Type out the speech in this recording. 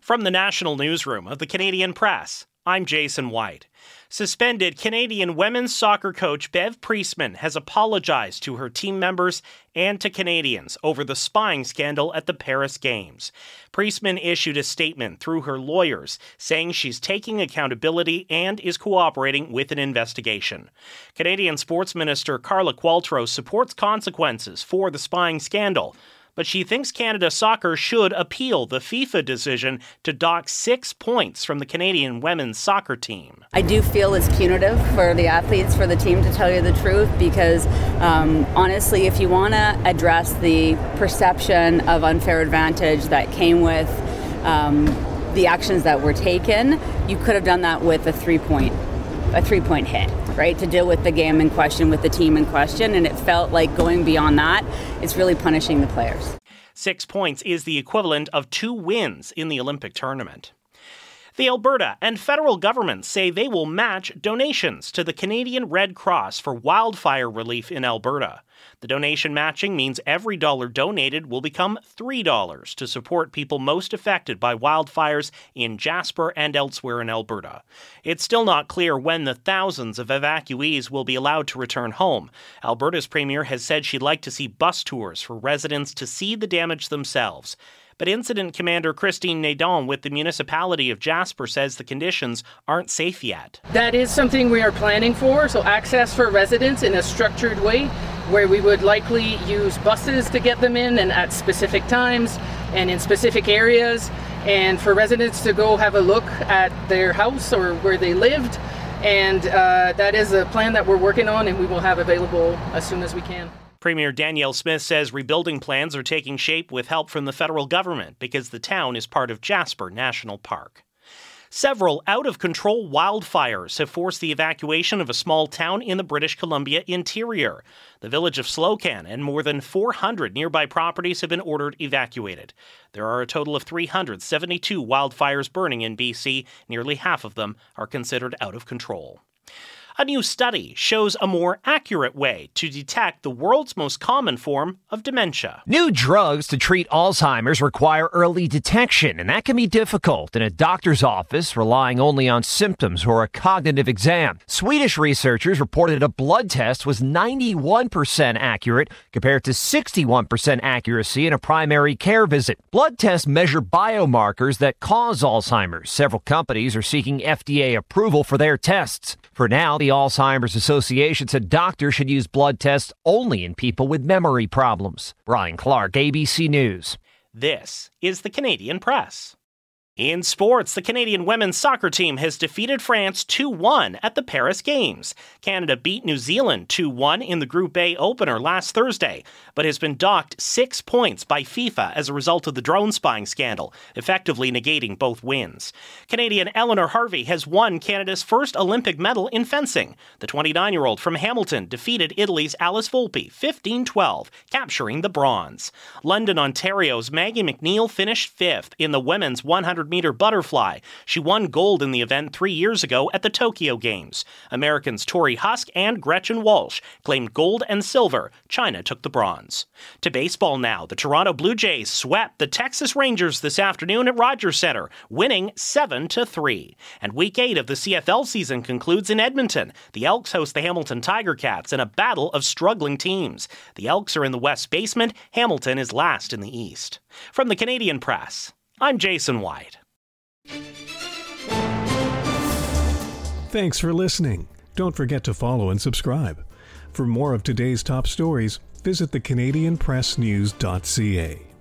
From the National Newsroom of the Canadian Press, I'm Jason White. Suspended Canadian women's soccer coach Bev Priestman has apologized to her team members and to Canadians over the spying scandal at the Paris Games. Priestman issued a statement through her lawyers saying she's taking accountability and is cooperating with an investigation. Canadian Sports Minister Carla Qualtrough supports consequences for the spying scandal, but she thinks Canada Soccer should appeal the FIFA decision to dock 6 points from the Canadian women's soccer team. I do feel it's punitive for the athletes, for the team, to tell you the truth, because honestly, if you want to address the perception of unfair advantage that came with the actions that were taken, you could have done that with a three-point hit, right, to deal with the game in question, with the team in question, and it felt like going beyond that, it's really punishing the players. 6 points is the equivalent of 2 wins in the Olympic tournament. The Alberta and federal governments say they will match donations to the Canadian Red Cross for wildfire relief in Alberta. The donation matching means every dollar donated will become $3 to support people most affected by wildfires in Jasper and elsewhere in Alberta. It's still not clear when the thousands of evacuees will be allowed to return home. Alberta's premier has said she'd like to see bus tours for residents to see the damage themselves. But Incident Commander Christine Nadeau with the municipality of Jasper says the conditions aren't safe yet. That is something we are planning for, so access for residents in a structured way, where we would likely use buses to get them in and at specific times and in specific areas, and for residents to go have a look at their house or where they lived. And that is a plan that we're working on and we will have available as soon as we can. Premier Danielle Smith says rebuilding plans are taking shape with help from the federal government because the town is part of Jasper National Park. Several out-of-control wildfires have forced the evacuation of a small town in the British Columbia interior. The village of Slocan and more than 400 nearby properties have been ordered evacuated. There are a total of 372 wildfires burning in BC. Nearly half of them are considered out of control. A new study shows a more accurate way to detect the world's most common form of dementia. New drugs to treat Alzheimer's require early detection, and that can be difficult in a doctor's office relying only on symptoms or a cognitive exam. Swedish researchers reported a blood test was 91% accurate compared to 61% accuracy in a primary care visit. Blood tests measure biomarkers that cause Alzheimer's. Several companies are seeking FDA approval for their tests. For now, the Alzheimer's Association said doctors should use blood tests only in people with memory problems. Brian Clark, ABC News. This is the Canadian Press. In sports, the Canadian women's soccer team has defeated France 2-1 at the Paris Games. Canada beat New Zealand 2-1 in the Group A opener last Thursday, but has been docked 6 points by FIFA as a result of the drone spying scandal, effectively negating both wins. Canadian Eleanor Harvey has won Canada's first Olympic medal in fencing. The 29-year-old from Hamilton defeated Italy's Alice Volpi 15-12, capturing the bronze. London, Ontario's Maggie McNeil finished 5th in the women's 100-meter butterfly. She won gold in the event 3 years ago at the Tokyo Games. Americans Tori Husk and Gretchen Walsh claimed gold and silver. China took the bronze. To baseball now. The Toronto Blue Jays swept the Texas Rangers this afternoon at Rogers Centre, winning 7-3. And Week 8 of the CFL season concludes in Edmonton. The Elks host the Hamilton Tiger Cats in a battle of struggling teams. The Elks are in the West basement. Hamilton is last in the East. From the Canadian Press, I'm Jason White. Thanks for listening. Don't forget to follow and subscribe. For more of today's top stories, visit thecanadianpressnews.ca.